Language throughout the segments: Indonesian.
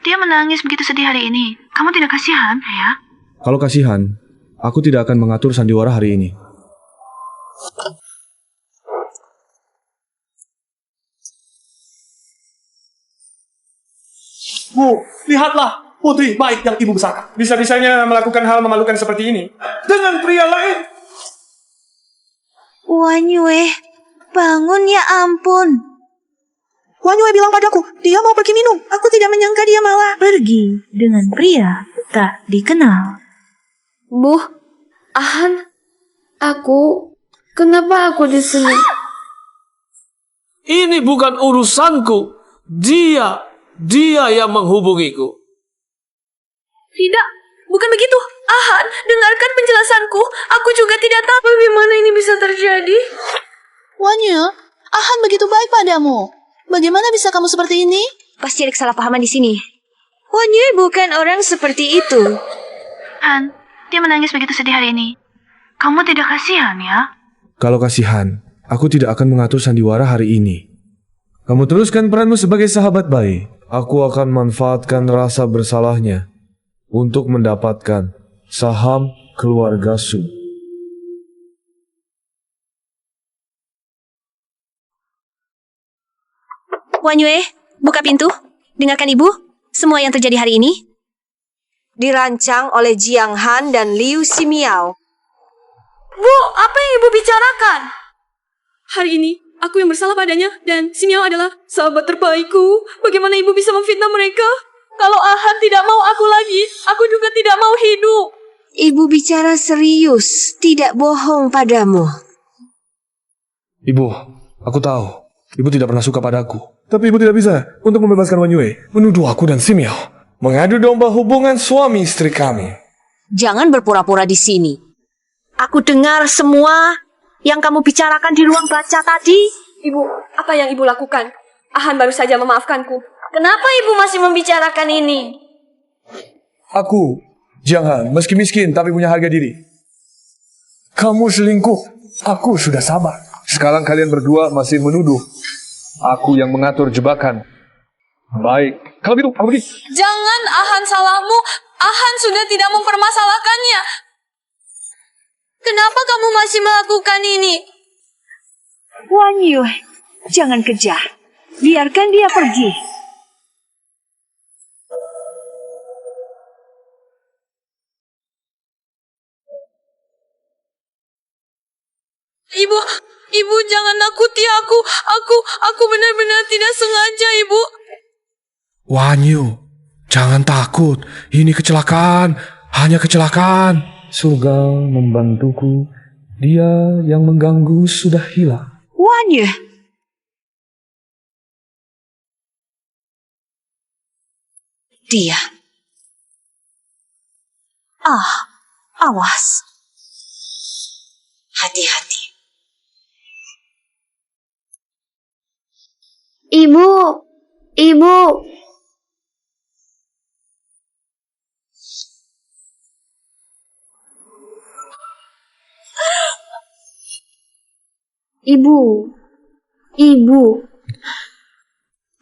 dia menangis begitu sedih hari ini. Kamu tidak kasihan, ya? Kalau kasihan, aku tidak akan mengatur sandiwara hari ini. Bu, lihatlah putri baik yang ibu besarkan. Bisa-bisanya melakukan hal memalukan seperti ini dengan pria lain. Wanyue, bangun ya ampun. Wanyue bilang padaku, dia mau pergi minum. Aku tidak menyangka dia malah Pergi dengan pria tak dikenal. Bu, Ahan, kenapa aku di sini? Ini bukan urusanku. Dia yang menghubungiku. Tidak, bukan begitu. Ahan, dengarkan penjelasanku. Aku juga tidak tahu bagaimana ini bisa terjadi. Wanyue, Ahan begitu baik padamu. Bagaimana bisa kamu seperti ini? Pasti ada kesalahpahaman di sini. Wanyue bukan orang seperti itu. Han, dia menangis begitu sedih hari ini. Kamu tidak kasihan, ya? Kalau kasihan, aku tidak akan mengatur sandiwara hari ini. Kamu teruskan peranmu sebagai sahabat baik. Aku akan manfaatkan rasa bersalahnya untuk mendapatkan saham keluarga Su. Wanyue, buka pintu. Dengarkan ibu, semua yang terjadi hari ini Dirancang oleh Jiang Han dan Liu Ximiao. Bu, apa yang ibu bicarakan? Hari ini, aku yang bersalah padanya dan Ximiao adalah sahabat terbaikku. Bagaimana ibu bisa memfitnah mereka? Kalau Ahan tidak mau aku lagi, aku juga tidak mau hidup. Ibu bicara serius, tidak bohong padamu. Ibu, aku tahu. Ibu tidak pernah suka padaku. Tapi ibu tidak bisa untuk membebaskan Wanyue, menuduh aku dan Ximiao mengadu domba hubungan suami istri kami. Jangan berpura-pura di sini. Aku dengar semua yang kamu bicarakan di ruang baca tadi. Ibu, apa yang ibu lakukan? Ahan baru saja memaafkanku. Kenapa ibu masih membicarakan ini? Aku, jangan, meski miskin tapi punya harga diri. Kamu selingkuh, aku sudah sabar. Sekarang kalian berdua masih menuduh aku yang mengatur jebakan. Baik, kalau gitu, aku pergi. Jangan, Ahan salahmu. Ahan sudah tidak mempermasalahkannya. Kenapa kamu masih melakukan ini? Wanyue, jangan kejar. Biarkan dia pergi. Ibu jangan nakuti aku. Aku benar-benar tidak sengaja, Ibu. Wanyu, jangan takut. Ini kecelakaan, hanya kecelakaan. Surga membantuku. Dia yang mengganggu sudah hilang. Wanyue. Dia. Awas. Hati-hati. Ibu. Ibu.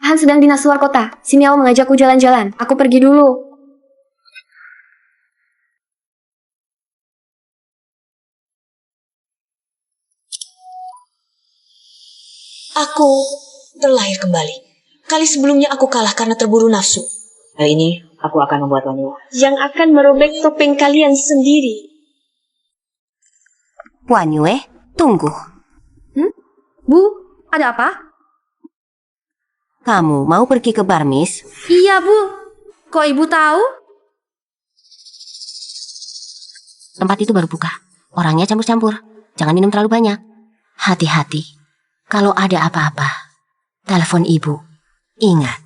Han sedang dinas luar kota. Ximiao mengajakku jalan-jalan. Aku pergi dulu. Aku terlahir kembali. Kali sebelumnya aku kalah karena terburu nafsu. Kali ini aku akan membuat wanita yang akan merobek topeng kalian sendiri. Wanyue, tunggu. Bu, ada apa? Kamu mau pergi ke Barmis? Iya, Bu. Kok ibu tahu? Tempat itu baru buka. Orangnya campur-campur. Jangan minum terlalu banyak. Hati-hati. Kalau ada apa-apa, telepon ibu. Ingat,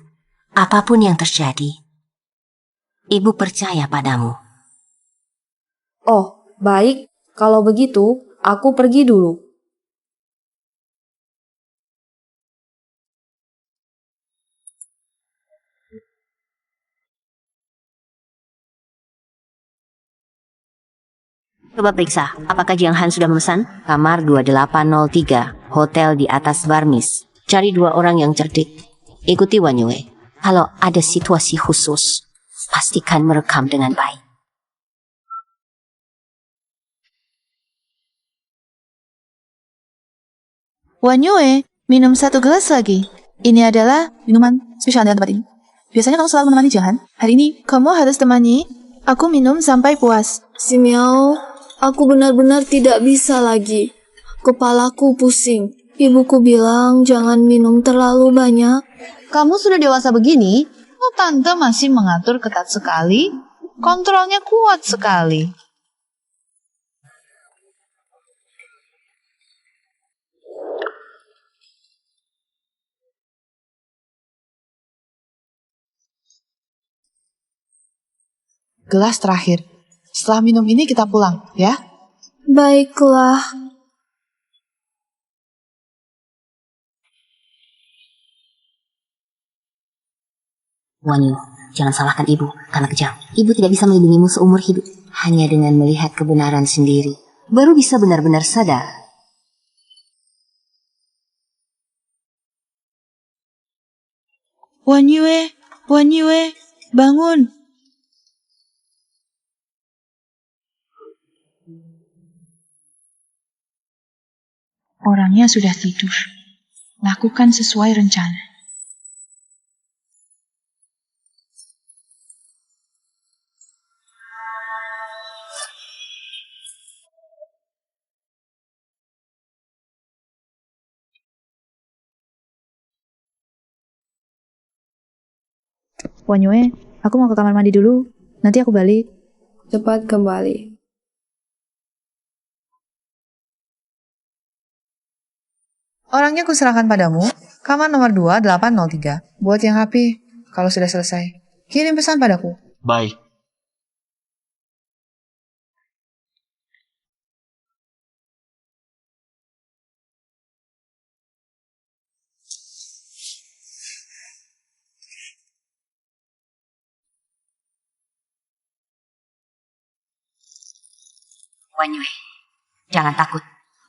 apapun yang terjadi, ibu percaya padamu. Oh, baik. Kalau begitu, aku pergi dulu. Coba periksa, apakah Jiang Han sudah memesan? Kamar 2803, hotel di atas Barmis. Cari 2 orang yang cerdik. Ikuti Wanyue. Kalau ada situasi khusus, pastikan merekam dengan baik. Wan Yue, minum 1 gelas lagi. Ini adalah minuman spesial di tempat ini. Biasanya kamu selalu menemani Jahan. Hari ini kamu harus temani aku minum sampai puas. Si Miao, aku benar-benar tidak bisa lagi. Kepalaku pusing. Ibuku bilang jangan minum terlalu banyak. Kamu sudah dewasa begini, kok tante masih mengatur ketat sekali? Kontrolnya kuat sekali. Gelas terakhir. Setelah minum ini kita pulang, ya? Baiklah. Wan Yu, jangan salahkan ibu karena kejam. Ibu tidak bisa melindungimu seumur hidup. Hanya dengan melihat kebenaran sendiri, baru bisa benar-benar sadar. Wan Yue, bangun. Orangnya sudah tidur. Lakukan sesuai rencana. Wan Yue, aku mau ke kamar mandi dulu. Nanti aku balik. Cepat kembali. Orangnya kuserahkan padamu. Kamar nomor 2803. Buat yang HP. Kalau sudah selesai, kirim pesan padaku. Baik. Wan Yue, jangan takut.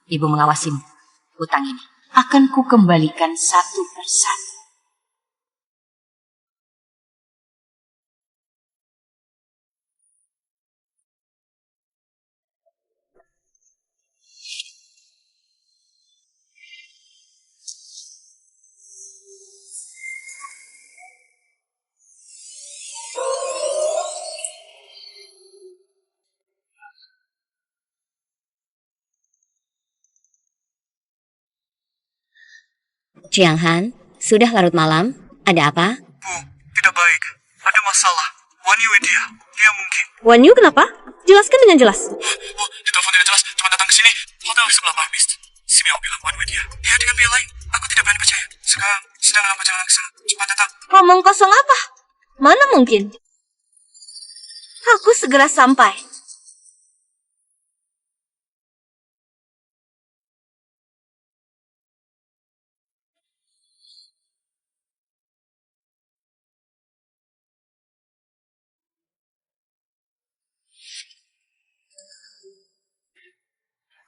Ibu mengawasimu. Hutang ini akan kukembalikan satu persatu. Jiang Han, sudah larut malam. Ada apa? Bu, tidak baik. Ada masalah. Wan Yue dia mungkin. Wan Yu kenapa? Jelaskan dengan jelas. Bu, di telepon tidak jelas. Cuma datang ke sini. Hotel di sebelah Bar Mist. Si Miao bilang Wan Yue dia. Dia dengan pria lain. Aku tidak berani percaya. Sekarang sedang dalam perjalanan ke sana. Cepat datang. Ngomong kosong apa? Mana mungkin? Aku segera sampai.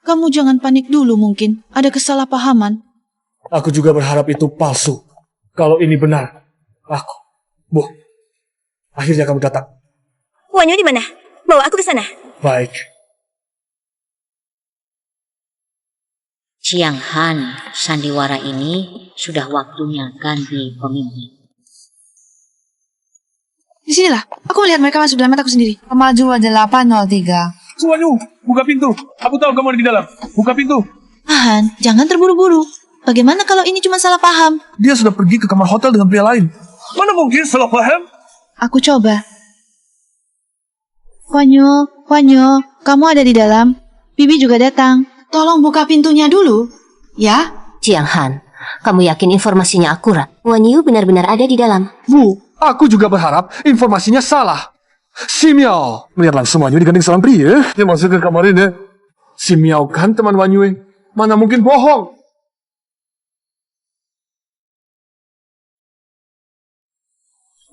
Kamu jangan panik dulu mungkin. Ada kesalahpahaman. Aku juga berharap itu palsu. Kalau ini benar, Bu, akhirnya kamu datang. Wan Yu di mana? Bawa aku ke sana. Baik. Jiang Han, sandiwara ini sudah waktunya ganti pemimpin. Di sinilah. Aku melihat mereka masuk dalam mataku sendiri. Kemajuan 803. Wan Yu, buka pintu. Aku tahu kamu ada di dalam. Buka pintu. Han, jangan terburu-buru. Bagaimana kalau ini cuma salah paham? Dia sudah pergi ke kamar hotel dengan pria lain. Mana mungkin salah paham? Aku coba. Wan Yu, kamu ada di dalam. Bibi juga datang. Tolong buka pintunya dulu. Ya? Jiang Han, kamu yakin informasinya akurat? Wan Yu benar-benar ada di dalam. Bu, aku juga berharap informasinya salah. Si Miao melihat langsung Wan Yue digandeng seorang pria. Dia masuk ke kamar ini. Si Miao kan teman Wan Yue. Mana mungkin bohong?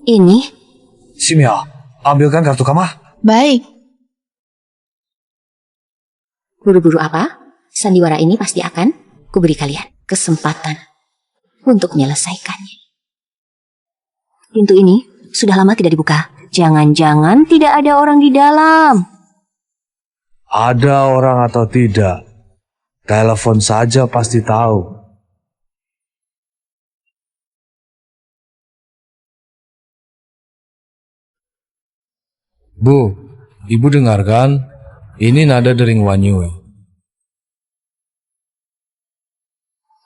Ini? Si Miao, ambilkan kartu kamar. Baik. Buru-buru apa? Sandiwara ini pasti akan kuberi kalian kesempatan untuk menyelesaikannya. Pintu ini sudah lama tidak dibuka. Jangan-jangan tidak ada orang di dalam. Ada orang atau tidak, telepon saja pasti tahu. Bu, ibu dengarkan? Ini nada dering Wanyue.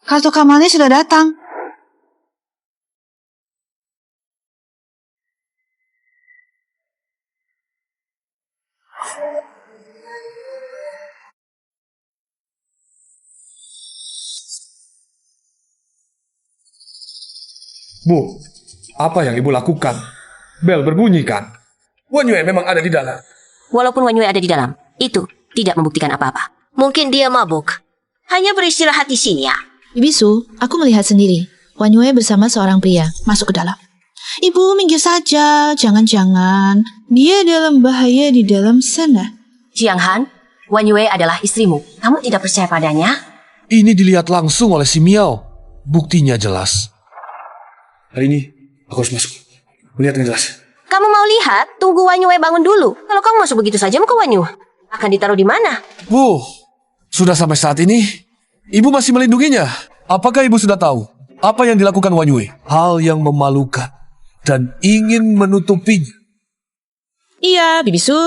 Kartu kamarnya sudah datang. Bu, apa yang ibu lakukan? Bel berbunyi kan? Wanyue memang ada di dalam. Walaupun Wanyue ada di dalam, itu tidak membuktikan apa-apa. Mungkin dia mabuk. Hanya beristirahat di sini ya. Bibisu, aku melihat sendiri. Wanyue bersama seorang pria masuk ke dalam. Ibu, minggir saja. Jangan-jangan dia dalam bahaya di dalam sana. Jiang Han, Wanyue adalah istrimu. Kamu tidak percaya padanya? Ini dilihat langsung oleh si Miao. Buktinya jelas. Hari ini aku harus masuk. Melihat yang jelas. Kamu mau lihat? Tunggu Wanyue bangun dulu. Kalau kamu masuk begitu saja ke Wanyu, akan ditaruh di mana? Bu, sudah sampai saat ini, ibu masih melindunginya. Apakah ibu sudah tahu apa yang dilakukan Wanyue? Hal yang memalukan dan ingin menutupinya. Iya, Bibisu.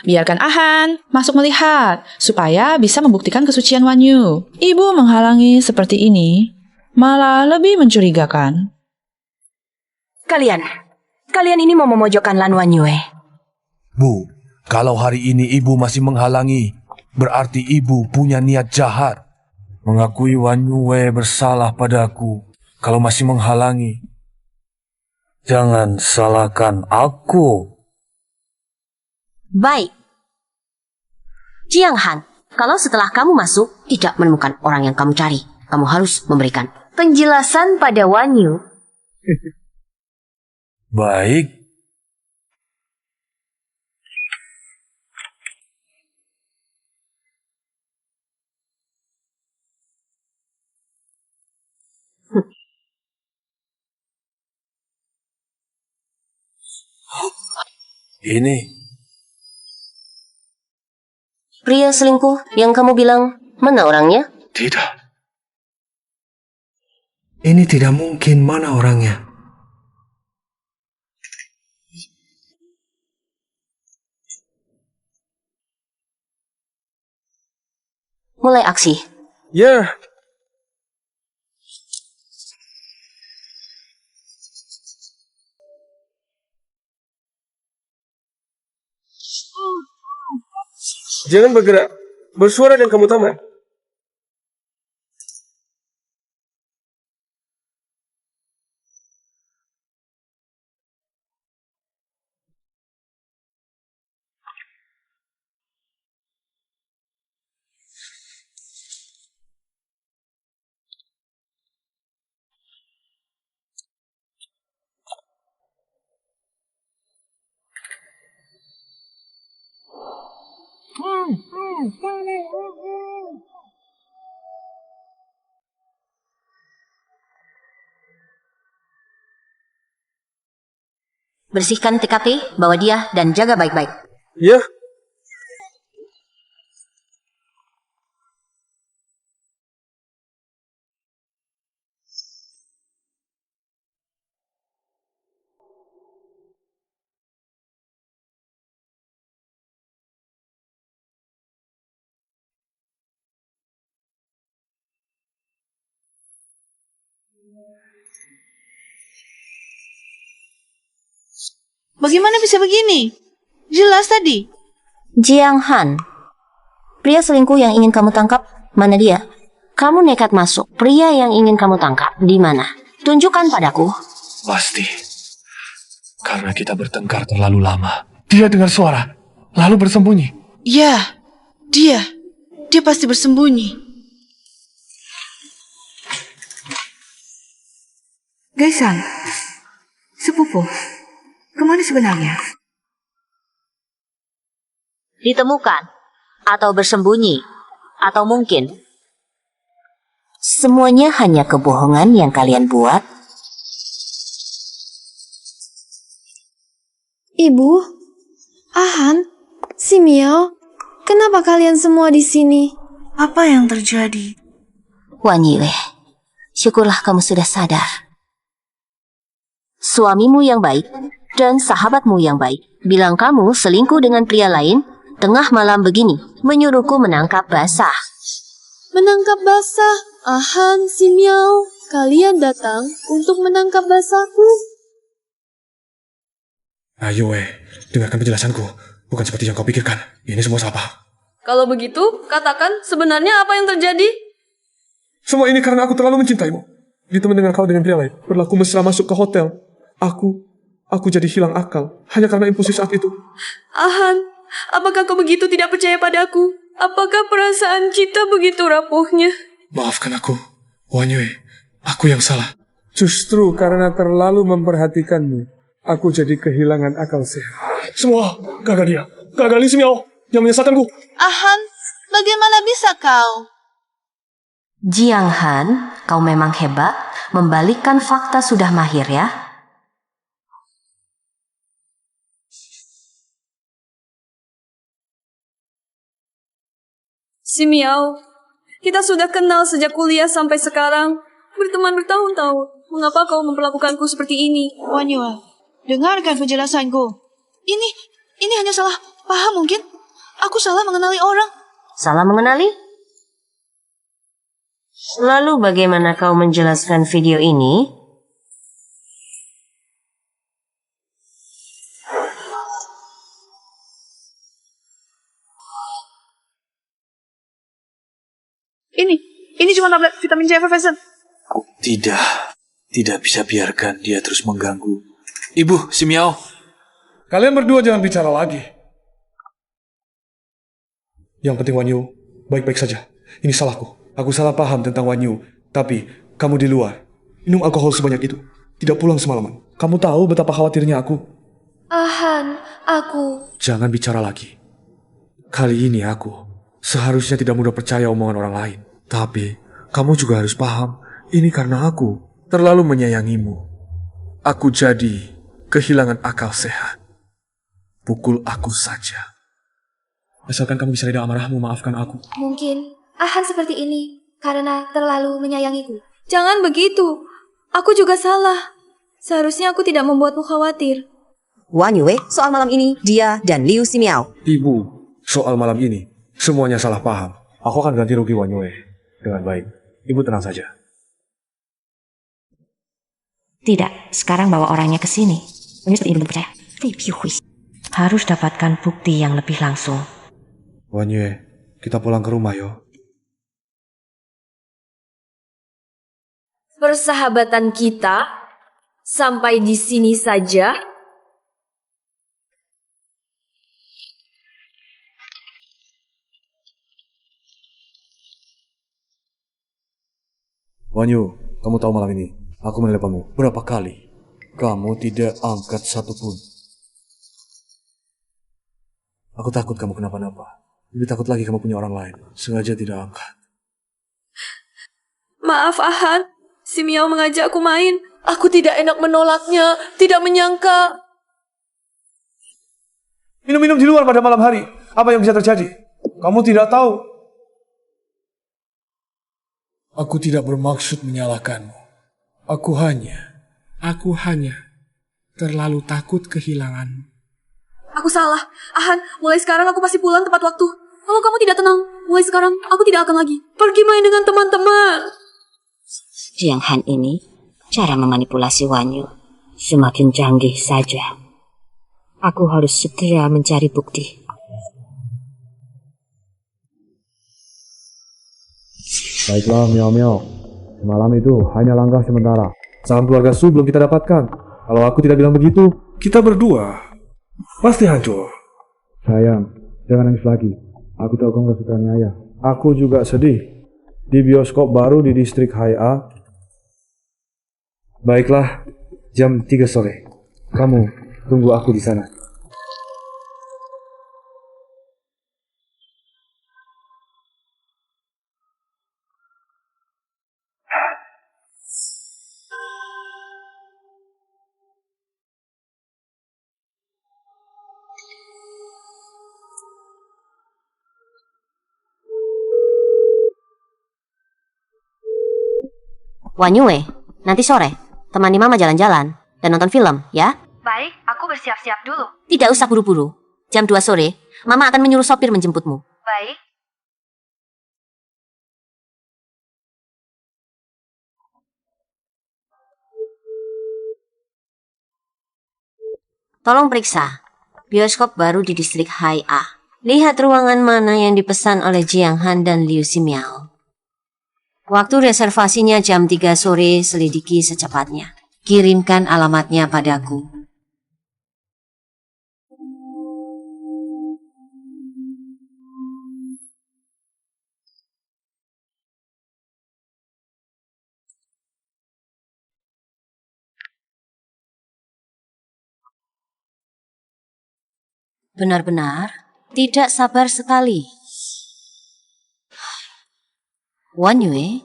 Biarkan Ahan masuk melihat supaya bisa membuktikan kesucian Wanyu. Ibu menghalangi seperti ini malah lebih mencurigakan. Kalian ini mau memojokkan Lan Wanyue. Bu, kalau hari ini ibu masih menghalangi, berarti ibu punya niat jahat. Mengakui Wanyue bersalah padaku. Kalau masih menghalangi, jangan salahkan aku. Baik. Jiang Han, kalau setelah kamu masuk tidak menemukan orang yang kamu cari, kamu harus memberikan penjelasan pada Wanyu. Baik. Ini Pria selingkuh yang kamu bilang, mana orangnya? tidak. Ini tidak mungkin. Mana orangnya? Mulai aksi. Ya, jangan bergerak. Bersuara dan kamu tamat. Bersihkan TKP, bawa dia dan jaga baik-baik. Ya, Bagaimana bisa begini? Jelas tadi. Jiang Han, pria selingkuh yang ingin kamu tangkap, mana dia? Kamu nekat masuk. Pria yang ingin kamu tangkap, di mana? Tunjukkan padaku. Pasti. Karena kita bertengkar terlalu lama. Dia dengar suara, lalu bersembunyi. Ya, dia pasti bersembunyi. Gaisang, sepupu, kemana sebenarnya? Ditemukan, atau bersembunyi, atau mungkin semuanya hanya kebohongan yang kalian buat. Ibu, Ahan, si Miao, kenapa kalian semua di sini? Apa yang terjadi? Wan Yue, syukurlah kamu sudah sadar. Suamimu yang baik dan sahabatmu yang baik bilang kamu selingkuh dengan pria lain tengah malam begini, menyuruhku menangkap basah. Menangkap basah? Ahan, si Miao, kalian datang untuk menangkap basahku? Ayo, dengarkan penjelasanku. Bukan seperti yang kau pikirkan. Ini semua salah. Kalau begitu, katakan sebenarnya apa yang terjadi? Semua ini karena aku terlalu mencintaimu. Ditemani dengan kau dengan pria lain. Berlaku mesra masuk ke hotel. Aku jadi hilang akal. Hanya karena impulsif saat itu. Ahan, apakah kau begitu tidak percaya padaku? Apakah perasaan kita begitu rapuhnya? Maafkan aku, Wan Yue. Aku yang salah. Justru karena terlalu memperhatikanmu, aku jadi kehilangan akal sehat. Semua gagal dia. Gagal si Miao yang menyesatkanku. Ahan, bagaimana bisa kau? Jiang Han, kau memang hebat, membalikkan fakta sudah mahir ya. Si Miao, kita sudah kenal sejak kuliah sampai sekarang. Berteman bertahun-tahun. Mengapa kau memperlakukanku seperti ini? Wan Yue, dengarkan penjelasanku. Ini hanya salah paham mungkin. Aku salah mengenali orang. Salah mengenali? Lalu bagaimana kau menjelaskan video ini? Ini cuma tablet vitamin C effervescent. Tidak bisa biarkan dia terus mengganggu. Ibu, si Miao. Kalian berdua jangan bicara lagi. Yang penting Wan Yu baik-baik saja. Ini salahku. Aku salah paham tentang Wan Yu. Tapi kamu di luar. Minum alkohol sebanyak itu. Tidak pulang semalaman. Kamu tahu betapa khawatirnya aku. Ahan, aku... Jangan bicara lagi. Kali ini aku seharusnya tidak mudah percaya omongan orang lain. Tapi kamu juga harus paham. Ini karena aku terlalu menyayangimu. Aku jadi kehilangan akal sehat. Pukul aku saja. Asalkan kamu bisa reda amarahmu, maafkan aku. Mungkin Ahan seperti ini karena terlalu menyayangiku. Jangan begitu. Aku juga salah. Seharusnya aku tidak membuatmu khawatir. Wan Yue, soal malam ini, dia dan Liu Ximiao. Ibu, soal malam ini, semuanya salah paham. Aku akan ganti rugi Wan Yue dengan baik. Ibu tenang saja. Tidak, sekarang bawa orangnya ke sini. Ini seperti belum percaya. Harus dapatkan bukti yang lebih langsung. Wan Yue, kita pulang ke rumah yo. Persahabatan kita sampai di sini saja. Wan Yu, kamu tahu malam ini, aku meneleponmu berapa kali. Kamu tidak angkat satupun. Aku takut kamu kenapa-napa. Lebih takut lagi kamu punya orang lain. Sengaja tidak angkat. Maaf Ahan, si Miao mengajak aku main. Aku tidak enak menolaknya, tidak menyangka. Minum-minum di luar pada malam hari. Apa yang bisa terjadi? Kamu tidak tahu. Aku tidak bermaksud menyalahkanmu. Aku hanya terlalu takut kehilanganmu. Aku salah. Ahan, mulai sekarang aku pasti pulang tepat waktu. Kalau kamu tidak tenang, mulai sekarang aku tidak akan lagi pergi main dengan teman-teman. Jiang Han ini, cara memanipulasi Wan Yu semakin canggih saja. Aku harus segera mencari bukti. Baiklah, Miao Miao. Malam itu hanya langkah sementara. Salam keluarga Su belum kita dapatkan. Kalau aku tidak bilang begitu, Kita berdua pasti hancur. sayang, jangan nangis lagi. Aku tahu kamu gak suka ayah. Aku juga sedih. Di bioskop baru di distrik Hai A. Baiklah, jam 3 sore. Kamu tunggu aku di sana. Wan Yue, nanti sore temani Mama jalan-jalan dan nonton film, ya? Baik, aku bersiap-siap dulu. Tidak usah buru-buru. Jam 2 sore, Mama akan menyuruh sopir menjemputmu. Baik. Tolong periksa bioskop baru di distrik Hai A. Lihat ruangan mana yang dipesan oleh Jiang Han dan Liu Ximiao. Waktu reservasinya jam 3 sore, selidiki secepatnya. Kirimkan alamatnya padaku. Benar-benar tidak sabar sekali. Wan Yue,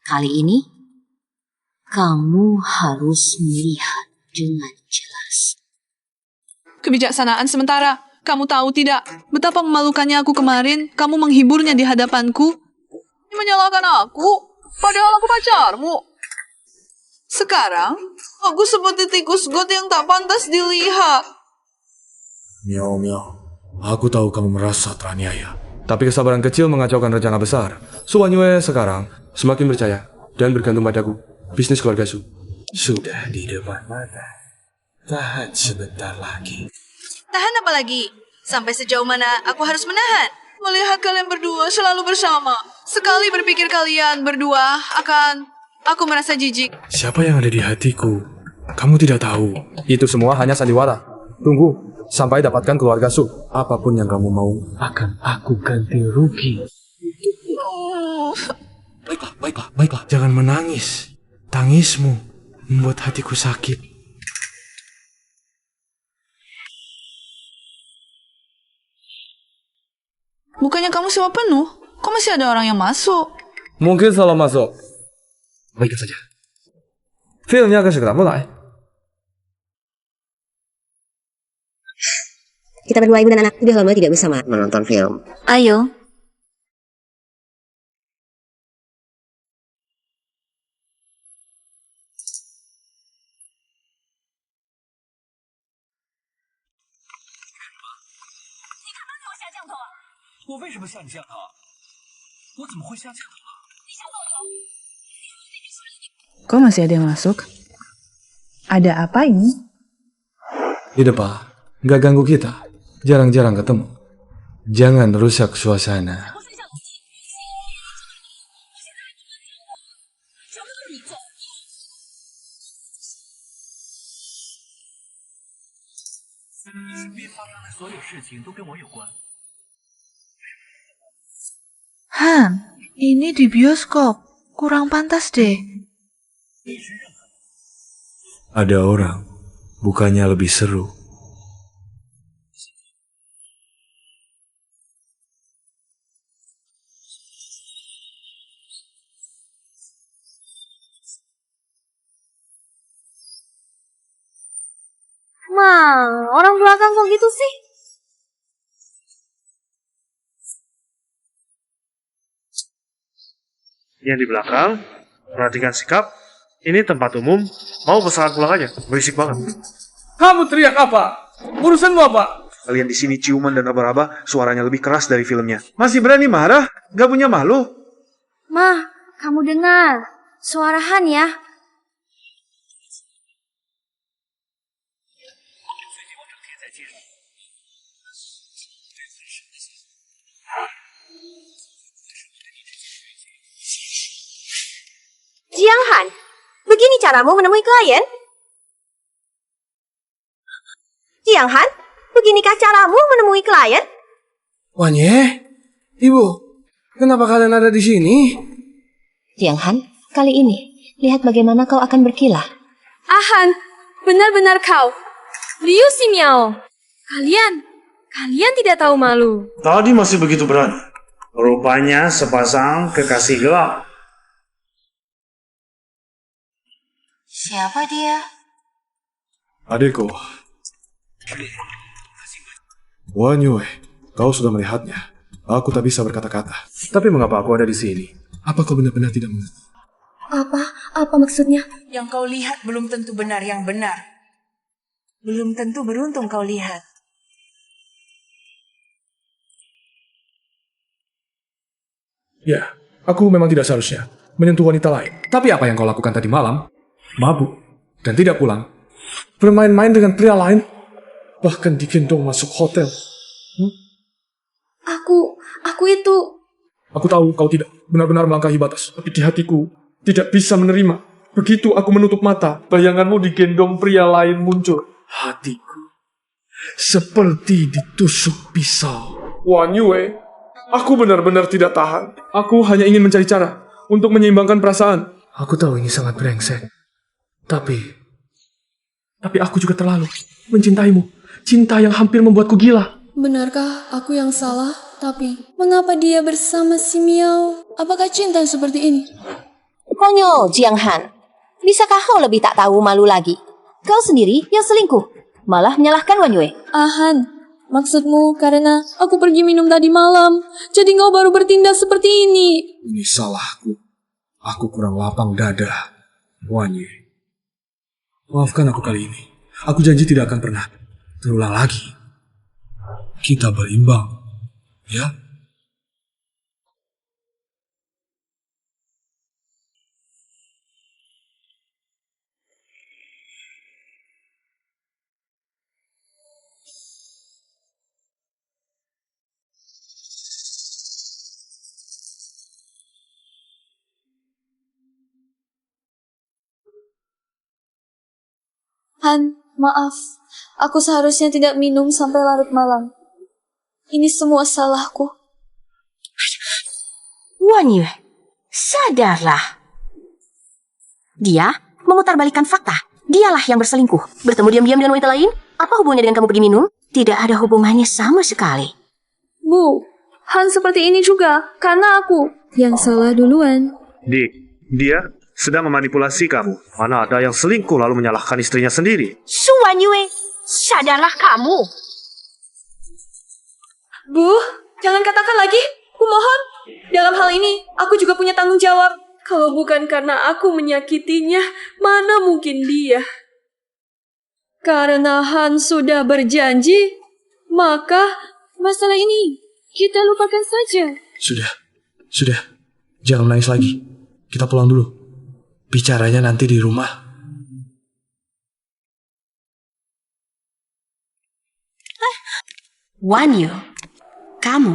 kali ini kamu harus melihat dengan jelas. Kebijaksanaan sementara. Kamu tahu tidak betapa memalukannya aku kemarin? Kamu menghiburnya di hadapanku. Menyalahkan aku, padahal aku pacarmu. Sekarang, aku seperti tikus got yang tak pantas dilihat. Miao, aku tahu kamu merasa teraniaya. Tapi kesabaran kecil mengacaukan rencana besar. Su Wan Yue sekarang semakin percaya dan bergantung padaku. Bisnis keluarga Su. Sudah di depan mata. Tahan sebentar lagi. Tahan apa lagi? Sampai sejauh mana aku harus menahan? Melihat kalian berdua selalu bersama. Sekali berpikir kalian berdua aku merasa jijik. Siapa yang ada di hatiku? Kamu tidak tahu. Itu semua hanya sandiwara. Tunggu sampai dapatkan keluarga Su. Apapun yang kamu mau, Akan aku ganti rugi. Baiklah. Jangan menangis. Tangismu membuat hatiku sakit. Bukannya kamu semua penuh? Kok masih ada orang yang masuk? mungkin salah masuk. Baikkan saja. Filmnya akan segera mulai. Kita berdua ibu dan anak sudah lama tidak bersama menonton film. Ayo. Kok masih ada yang masuk? Ada apa ini? Tidak, Pak. Nggak ganggu kita. Jarang-jarang ketemu. Jangan rusak suasana. Han, ini di bioskop. Kurang pantas deh. Ada orang. Bukannya lebih seru. Orang belakang kok gitu sih? Yang di belakang, perhatikan sikap. Ini tempat umum. Mau pesan pulang aja. Berisik banget. Kamu teriak apa? Urusanmu apa? Kalian di sini ciuman dan raba-raba, suaranya lebih keras dari filmnya. Masih berani marah? Gak punya malu? Mah, kamu dengar. Suara Han ya. Jiang Han, begini caramu menemui klien? Jiang Han, beginikah caramu menemui klien? Wan Yue, Ibu, kenapa kalian ada di sini? Jiang Han, kali ini lihat bagaimana kau akan berkilah. Han, benar-benar kau. Liu Ximiao. Kalian tidak tahu malu. Tadi masih begitu berani. Rupanya sepasang kekasih gelap. Siapa dia? Adikku. Wan Yue, kau sudah melihatnya. Aku tak bisa berkata-kata. Tapi mengapa aku ada di sini? Apa kau benar-benar tidak mengerti? Apa maksudnya? Yang kau lihat belum tentu benar yang benar. Belum tentu beruntung kau lihat. Ya, aku memang tidak seharusnya menyentuh wanita lain. Tapi apa yang kau lakukan tadi malam? Mabuk dan tidak pulang. Bermain-main dengan pria lain. Bahkan digendong masuk hotel. Aku itu... Aku tahu kau tidak benar-benar melangkahi batas. Tapi di hatiku tidak bisa menerima. Begitu aku menutup mata, bayanganmu digendong pria lain muncul. Hatiku seperti ditusuk pisau. Wan Yue, aku benar-benar tidak tahan. Aku hanya ingin mencari cara untuk menyeimbangkan perasaan. Aku tahu ini sangat brengsek. Tapi aku juga terlalu mencintaimu. Cinta yang hampir membuatku gila. Benarkah aku yang salah? Tapi, mengapa dia bersama si Miao? Apakah cinta seperti ini? Konyol, Jiang Han. Bisakah kau lebih tak tahu malu lagi? Kau sendiri yang selingkuh. Malah menyalahkan Wan Yue. Han, maksudmu karena aku pergi minum tadi malam. Jadi kau baru bertindak seperti ini. Ini salahku. Aku kurang lapang dada. Wan Yue, maafkan aku kali ini. Aku janji tidak akan pernah terulang lagi. Kita berimbang. Ya? Han, maaf. Aku seharusnya tidak minum sampai larut malam. Ini semua salahku. Wan Yue, sadarlah. Dia memutarbalikkan fakta. Dialah yang berselingkuh. Bertemu diam-diam dengan wanita lain? Apa hubungannya dengan kamu pergi minum? Tidak ada hubungannya sama sekali. Bu, Han seperti ini juga. Karena aku yang salah duluan. Dik, dia sedang memanipulasi kamu. Mana ada yang selingkuh lalu menyalahkan istrinya sendiri. Su Wan Yue, sadarlah kamu. Bu, jangan katakan lagi. Kumohon. Dalam hal ini, aku juga punya tanggung jawab. Kalau bukan karena aku menyakitinya, mana mungkin dia? Karena Han sudah berjanji, maka masalah ini kita lupakan saja. Sudah. Jangan menangis lagi. Kita pulang dulu. Bicaranya nanti di rumah. Wan Yue, kamu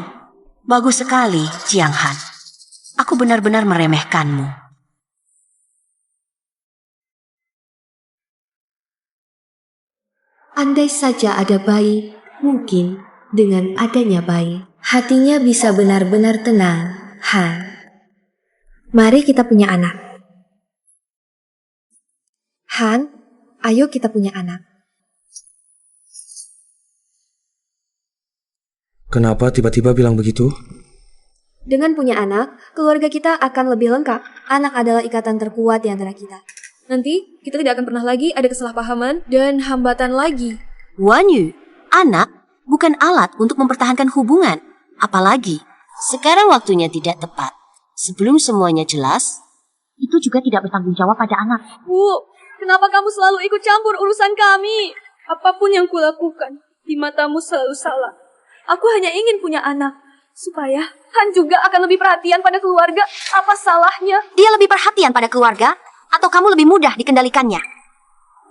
bagus sekali, Jiang Han. Aku benar-benar meremehkanmu. Andai saja ada bayi, mungkin dengan adanya bayi, hatinya bisa benar-benar tenang. Han, mari kita punya anak. Han, ayo kita punya anak. Kenapa tiba-tiba bilang begitu? Dengan punya anak, keluarga kita akan lebih lengkap. Anak adalah ikatan terkuat di antara kita. Nanti kita tidak akan pernah lagi ada kesalahpahaman dan hambatan lagi. Wan Yue, anak bukan alat untuk mempertahankan hubungan. Apalagi sekarang waktunya tidak tepat. Sebelum semuanya jelas, itu juga tidak bertanggung jawab pada anak. Bu, kenapa kamu selalu ikut campur urusan kami? Apapun yang kulakukan, di matamu selalu salah. Aku hanya ingin punya anak, supaya Han juga akan lebih perhatian pada keluarga. Apa salahnya? Dia lebih perhatian pada keluarga, atau kamu lebih mudah dikendalikannya?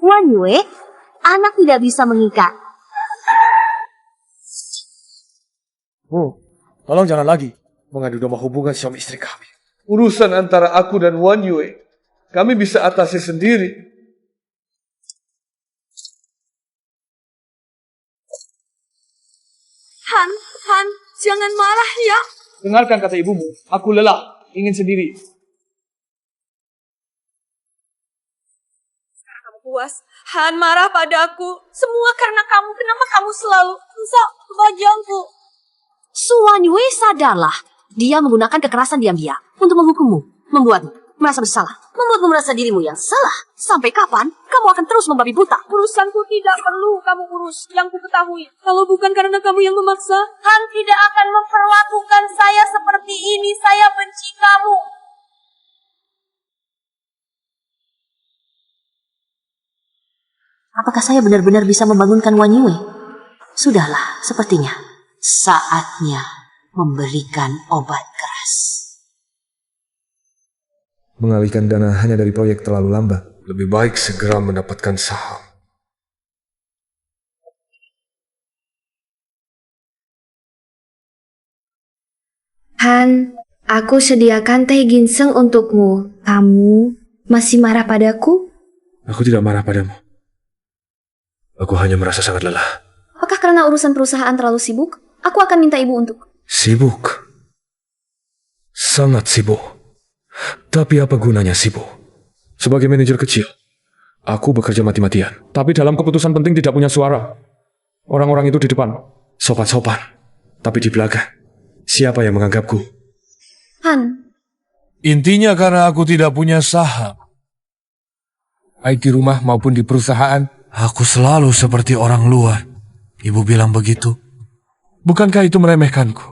Wan Yue, anak tidak bisa mengikat. Tolong jangan lagi mengadu domba hubungan suami istri kami. Urusan antara aku dan Wan Yue, kami bisa atasi sendiri. Han, jangan marah ya. Dengarkan kata ibumu, aku lelah, ingin sendiri. Kamu puas? Han marah padaku. Semua karena kamu. Kenapa kamu selalu rusak wajahku? Su Wan Yue, sadarlah. Dia menggunakan kekerasan diam-diam untuk menghukummu, membuatmu merasa bersalah, membuatmu merasa dirimu yang salah. Sampai kapan kamu akan terus membabi buta? Urusanku tidak perlu kamu urus. Yang ku ketahui, kalau bukan karena kamu yang memaksa, Han tidak akan memperlakukan saya seperti ini. Saya benci kamu. Apakah saya benar-benar bisa membangunkan Wan Yue? Sudahlah, sepertinya saatnya memberikan obat keras. Mengalihkan dana hanya dari proyek terlalu lambat. Lebih baik segera mendapatkan saham. Han, aku sediakan teh ginseng untukmu. Kamu masih marah padaku? Aku tidak marah padamu. Aku hanya merasa sangat lelah. Apakah karena urusan perusahaan terlalu sibuk? Aku akan minta ibu untuk... Sibuk? Sangat sibuk. Tapi apa gunanya sibuk? Sebagai manajer kecil, aku bekerja mati-matian. Tapi dalam keputusan penting tidak punya suara. Orang-orang itu di depan, sopan-sopan. Tapi di belakang, siapa yang menganggapku? Han. Intinya karena aku tidak punya saham. Baik di rumah maupun di perusahaan. Aku selalu seperti orang luar. Ibu bilang begitu. Bukankah itu meremehkanku?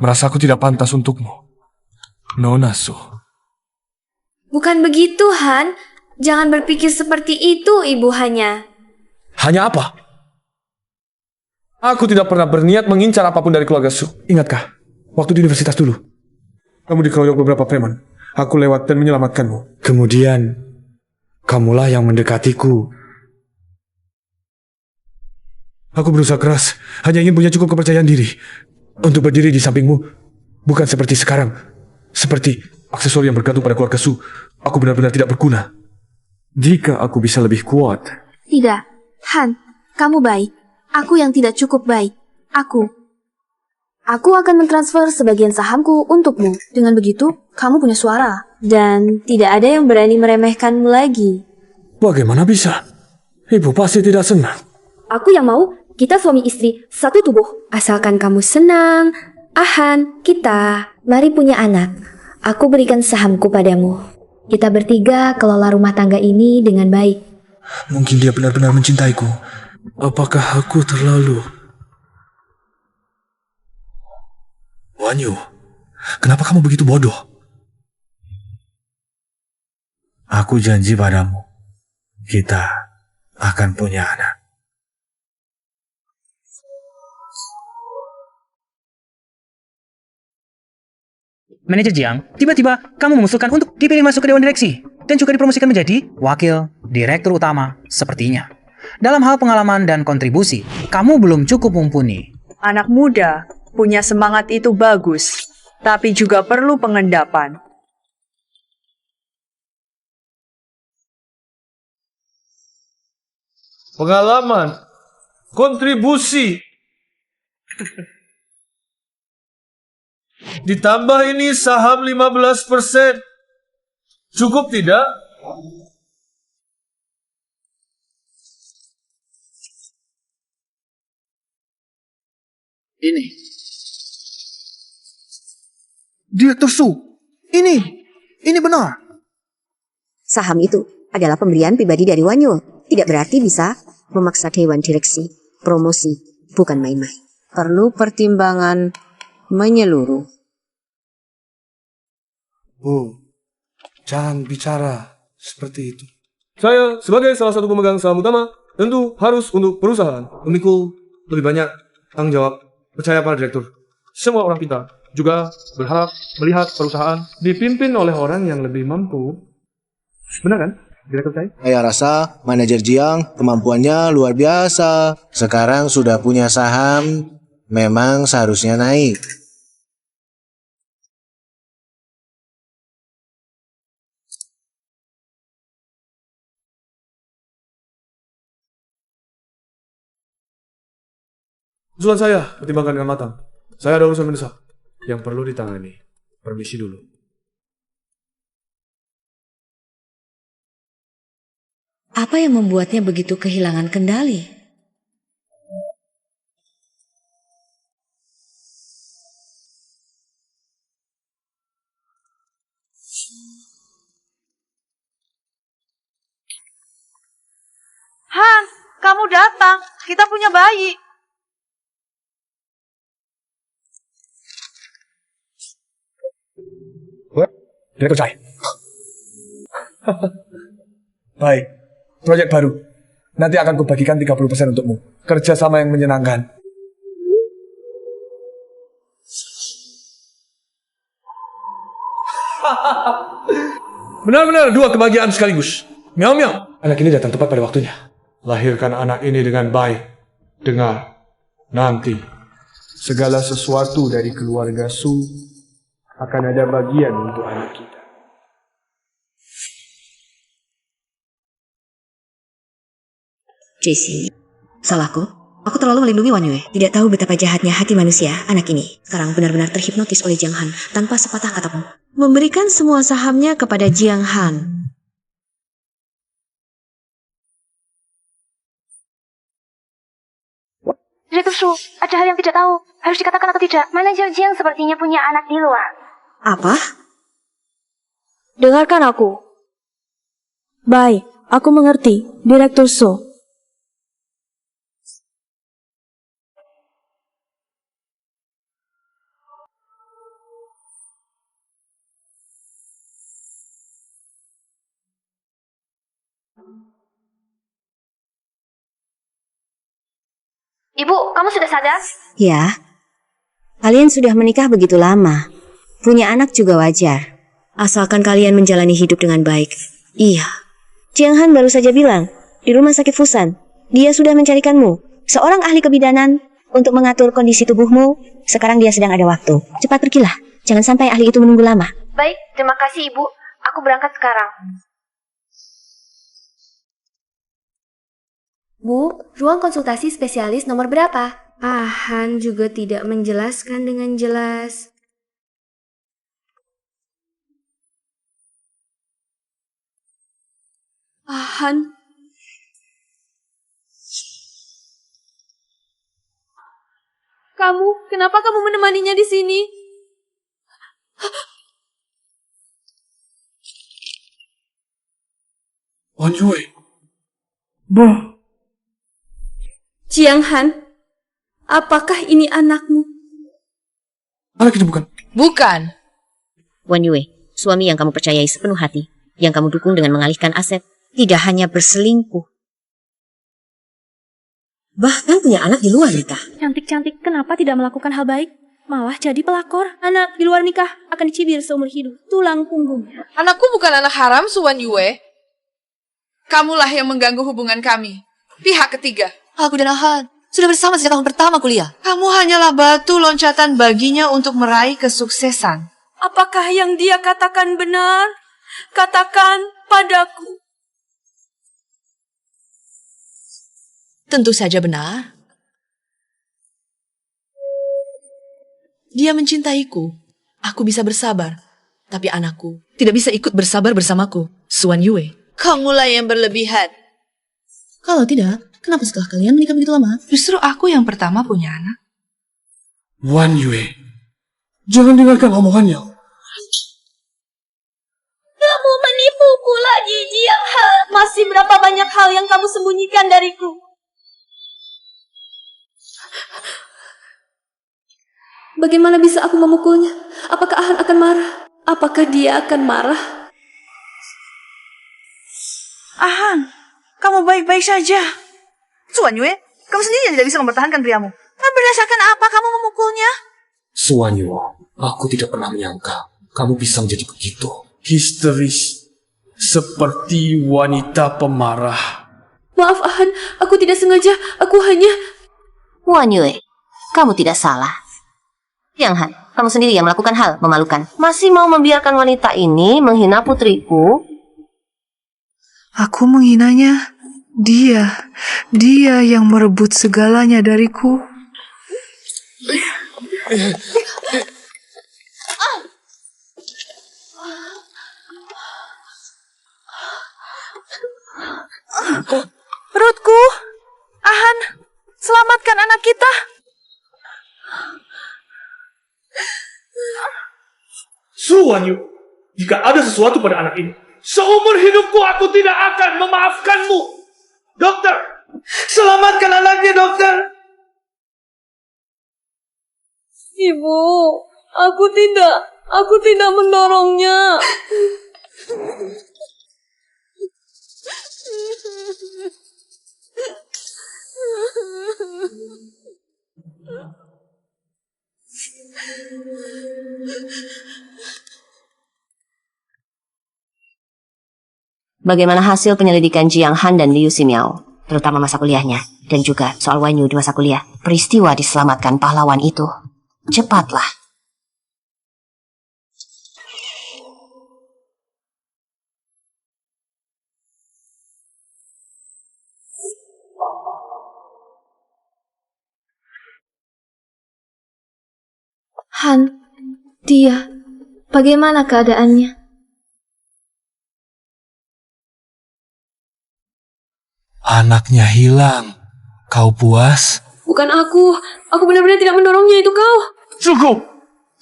Merasa aku tidak pantas untukmu? Nona Su. Bukan begitu, Han. Jangan berpikir seperti itu, Ibu hanya. Hanya apa? Aku tidak pernah berniat mengincar apapun dari keluarga Su. Ingatkah? Waktu di universitas dulu. Kamu dikeroyok beberapa preman. Aku lewat dan menyelamatkanmu. Kemudian, kamulah yang mendekatiku. Aku berusaha keras, hanya ingin punya cukup kepercayaan diri untuk berdiri di sampingmu. Bukan seperti sekarang, seperti aksesori yang bergantung pada keluarga Su. Aku benar-benar tidak berguna. Jika aku bisa lebih kuat. Tidak, Han, kamu baik. Aku yang tidak cukup baik. Aku akan mentransfer sebagian sahamku untukmu. Dengan begitu, kamu punya suara. Dan tidak ada yang berani meremehkanmu lagi. Bagaimana bisa? Ibu pasti tidak senang. Aku yang mau. Kita suami istri, satu tubuh. Asalkan kamu senang, Han, kita, mari punya anak. Aku berikan sahamku padamu. Kita bertiga kelola rumah tangga ini dengan baik. Mungkin dia benar-benar mencintaiku. Apakah aku terlalu... Wanyu, kenapa kamu begitu bodoh? Aku janji padamu, kita akan punya anak. Manajer Jiang, tiba-tiba kamu mengusulkan untuk dipilih masuk ke Dewan Direksi dan juga dipromosikan menjadi Wakil Direktur Utama sepertinya. Dalam hal pengalaman dan kontribusi, kamu belum cukup mumpuni. Anak muda punya semangat itu bagus, tapi juga perlu pengendapan. Pengalaman, kontribusi. Ditambah ini saham 15%. Cukup tidak? Ini. Direktur Su. Ini benar. Saham itu adalah pemberian pribadi dari Wan Yue. Tidak berarti bisa memaksa Dewan Direksi. Promosi bukan main-main. Perlu pertimbangan menyeluruh. Bu, jangan bicara seperti itu. Saya sebagai salah satu pemegang saham utama tentu harus untuk perusahaan memikul lebih banyak tanggung jawab. Percaya para direktur. Semua orang pintar juga berharap melihat perusahaan dipimpin oleh orang yang lebih mampu. Benar kan, direktur saya? Saya rasa manajer Jiang kemampuannya luar biasa. Sekarang sudah punya saham, memang seharusnya naik. Usulan saya, pertimbangkan dengan matang. Saya ada urusan mendesak yang perlu ditangani. Permisi dulu. Apa yang membuatnya begitu kehilangan kendali? Han, kamu datang. Kita punya bayi. Direktur Chai. Baik, proyek baru. Nanti akan kubagikan 30% untukmu. Kerja sama yang menyenangkan. Benar-benar 2 kebahagiaan sekaligus. Miau miau. Anak ini datang tepat pada waktunya. Lahirkan anak ini dengan baik. Dengar, nanti segala sesuatu dari keluarga Su akan ada bagian untuk anak kita. JC, salahku. Aku terlalu melindungi Wan Yue. Tidak tahu betapa jahatnya hati manusia, anak ini. Sekarang benar-benar terhipnotis oleh Jiang Han tanpa sepatah kata pun. Memberikan semua sahamnya kepada Jiang Han. Direktur Su, ada hal yang tidak tahu. Harus dikatakan atau tidak? Manajer Jiang sepertinya punya anak di luar. Apa? Dengarkan aku. Baik, aku mengerti, Direktur Su. Ibu, kamu sudah sadar? Ya, kalian sudah menikah begitu lama. Punya anak juga wajar. Asalkan kalian menjalani hidup dengan baik. Iya, Jiang Han baru saja bilang, di rumah sakit Fusan, dia sudah mencarikanmu, seorang ahli kebidanan, untuk mengatur kondisi tubuhmu. Sekarang dia sedang ada waktu. Cepat pergilah, jangan sampai ahli itu menunggu lama. Baik, terima kasih Ibu. Aku berangkat sekarang. Bu, ruang konsultasi spesialis nomor berapa? Han juga tidak menjelaskan dengan jelas. Han. Kenapa kamu menemaninya di sini? Wan Yue. Jiang Han, apakah ini anakmu? Anak itu bukan. Bukan. Wan Yue, suami yang kamu percayai sepenuh hati, yang kamu dukung dengan mengalihkan aset, tidak hanya berselingkuh, bahkan punya anak di luar nikah. Cantik-cantik, kenapa tidak melakukan hal baik? Malah jadi pelakor. Anak di luar nikah akan dicibir seumur hidup. Tulang punggungnya. Anakku bukan anak haram, Su Wan Yue. Kamulah yang mengganggu hubungan kami. Pihak ketiga. Aku dan Han sudah bersama sejak tahun pertama kuliah. Kamu hanyalah batu loncatan baginya untuk meraih kesuksesan. Apakah yang dia katakan benar? Katakan padaku. Tentu saja benar. Dia mencintaiku. Aku bisa bersabar. Tapi anakku tidak bisa ikut bersabar bersamaku. Su Wan Yue, kamulah yang berlebihan. Kalau tidak, kenapa setelah kalian menikah begitu lama? Justru aku yang pertama punya anak. Wan Yue, jangan dengarkan omongannya. Kamu menipuku lagi, Jiang Han. Masih berapa banyak hal yang kamu sembunyikan dariku? Bagaimana bisa aku memukulnya? Apakah Han akan marah? Apakah dia akan marah? Han, kamu baik-baik saja. Su Wan Yue, kamu sendiri yang tidak bisa mempertahankan priamu. Berdasarkan apa kamu memukulnya? Su Wan Yue, aku tidak pernah menyangka kamu bisa menjadi begitu. Histeris, seperti wanita pemarah. Maaf Han, aku tidak sengaja. Aku hanya... Wan Yue, kamu tidak salah. Jiang Han, kamu sendiri yang melakukan hal memalukan. Masih mau membiarkan wanita ini menghina putriku? Aku menghinanya. Dia yang merebut segalanya dariku. Perutku, Han, selamatkan anak kita. Su Wan Yue, jika ada sesuatu pada anak ini, seumur hidupku aku tidak akan memaafkanmu. Dokter, selamatkan anaknya, dokter. Ibu, aku tidak mendorongnya. Bagaimana hasil penyelidikan Jiang Han dan Liu Ximiao, terutama masa kuliahnya, dan juga soal Wan Yu di masa kuliah? Peristiwa diselamatkan pahlawan itu. Cepatlah. Han, dia, bagaimana keadaannya? Anaknya hilang. Kau puas? Bukan aku. Aku benar-benar tidak mendorongnya, itu kau. Cukup!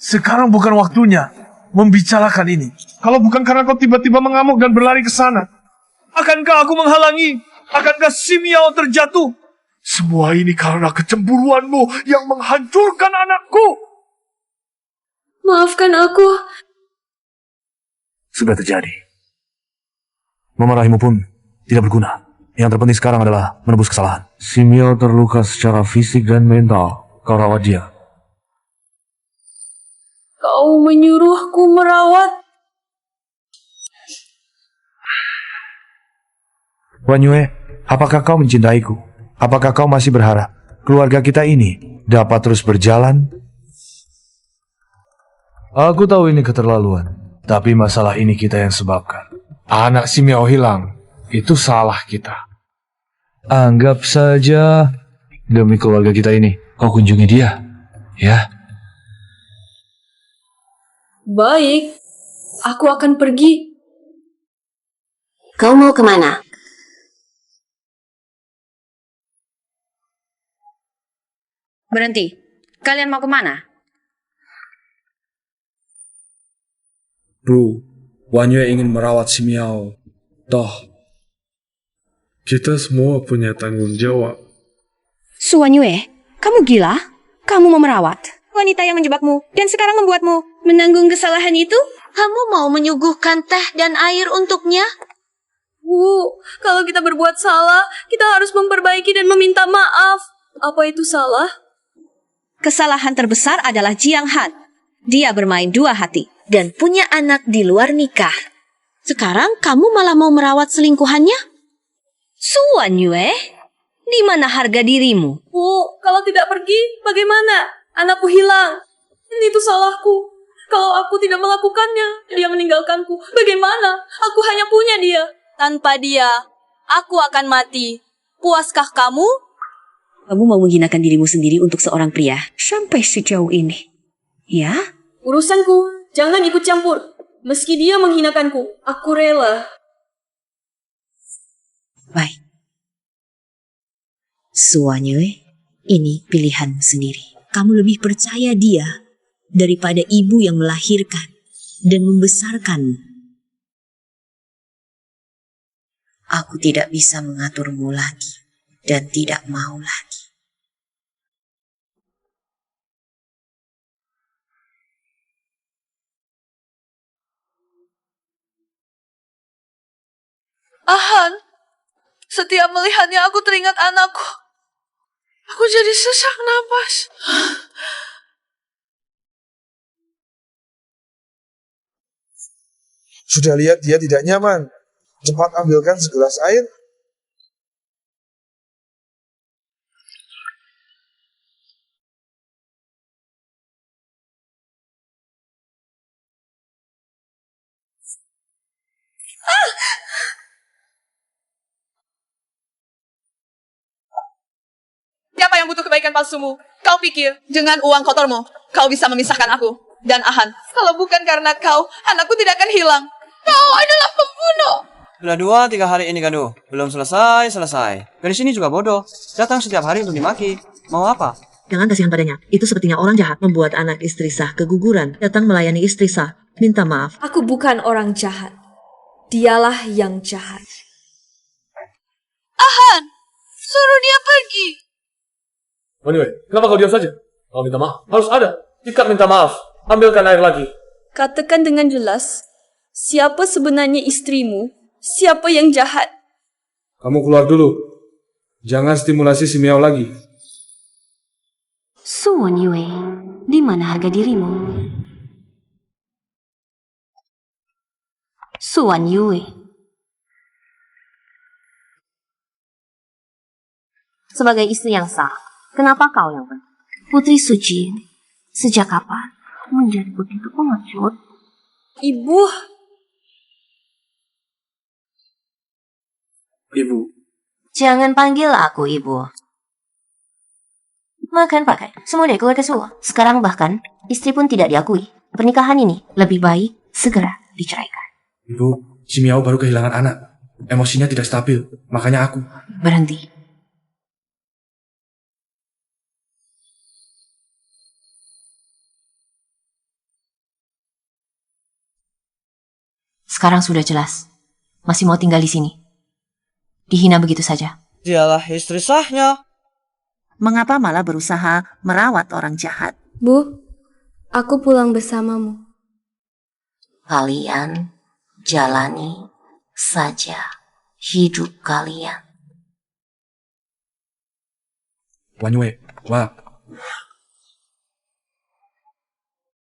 Sekarang bukan waktunya membicarakan ini. Kalau bukan karena kau tiba-tiba mengamuk dan berlari ke sana, akankah aku menghalangi? Akankah Ximiao terjatuh? Semua ini karena kecemburuanmu yang menghancurkan anakku. Maafkan aku. Sudah terjadi. Memarahimu pun tidak berguna. Yang terpenting sekarang adalah menebus kesalahan. Ximiao terluka secara fisik dan mental. Kau rawat dia. Kau menyuruhku merawat. Wan Yue, apakah kau mencintaiku? Apakah kau masih berharap keluarga kita ini dapat terus berjalan? Aku tahu ini keterlaluan, tapi masalah ini kita yang sebabkan. Anak Ximiao hilang, itu salah kita. Anggap saja demi keluarga kita ini, kau kunjungi dia, ya? Baik, aku akan pergi. Kau mau kemana? Berhenti. Kalian mau kemana? Bu, Wan Yue ingin merawat Ximiao. Toh, kita semua punya tanggung jawab. Su Wan Yue, kamu gila? Kamu mau merawat wanita yang menjebakmu dan sekarang membuatmu menanggung kesalahan itu? Kamu mau menyuguhkan teh dan air untuknya? Bu, kalau kita berbuat salah, kita harus memperbaiki dan meminta maaf. Apa itu salah? Kesalahan terbesar adalah Jiang Han. Dia bermain dua hati dan punya anak di luar nikah. Sekarang kamu malah mau merawat selingkuhannya? Su Wan Yue, di mana harga dirimu? Bu, kalau tidak pergi, bagaimana? Anakku hilang. Ini itu salahku. Kalau aku tidak melakukannya, dia meninggalkanku. Bagaimana? Aku hanya punya dia. Tanpa dia, aku akan mati. Puaskah kamu? Kamu mau menghinakan dirimu sendiri untuk seorang pria sampai sejauh ini. Ya? Urusanku, jangan ikut campur. Meski dia menghinakanku, aku rela. Baik. Su Wan Yue, ini pilihanmu sendiri. Kamu lebih percaya dia daripada ibu yang melahirkan dan membesarkanmu. Aku tidak bisa mengaturmu lagi dan tidak mau lagi. Ahan, setiap melihatnya aku teringat anakku. Aku jadi sesak napas. Sudah lihat dia tidak nyaman. Cepat ambilkan segelas air. Siapa yang butuh kebaikan palsumu? Kau pikir dengan uang kotormu, kau bisa memisahkan aku dan Ahan? Kalau bukan karena kau, anakku tidak akan hilang. Kau adalah pembunuh. Sudah 2-3 hari ini gaduh, belum selesai. Gadis ini juga bodoh, datang setiap hari untuk dimaki. Mau apa? Jangan kasihan padanya. Itu sepertinya orang jahat membuat anak istri sah keguguran, datang melayani istri sah. Minta maaf. Aku bukan orang jahat. Dialah yang jahat. Ahan, suruh dia pergi. Wan Yue, kenapa kau diam saja? Kau minta maaf. Harus ada. Ikat minta maaf. Ambilkan air lagi. Katakan dengan jelas, siapa sebenarnya istrimu? Siapa yang jahat? Kamu keluar dulu. Jangan stimulasi si Miao lagi. Su Wanyue, di mana harga dirimu? Su Wanyue. Sebagai istri yang sah, kenapa kau yang penting? Putri suci, sejak kapan menjadi begitu pengecut? Ibu, Ibu. Jangan panggil aku ibu. Makan pakai, semua dari keluarga Su. Sekarang bahkan istri pun tidak diakui. Pernikahan ini lebih baik segera diceraikan. Ibu, si Miao baru kehilangan anak. Emosinya tidak stabil, makanya aku. Berhenti. Sekarang sudah jelas. Masih mau tinggal di sini. Dihina begitu saja. Dialah istri sahnya. Mengapa malah berusaha merawat orang jahat? Bu, aku pulang bersamamu. Kalian jalani saja hidup kalian. Wanyue, Wah.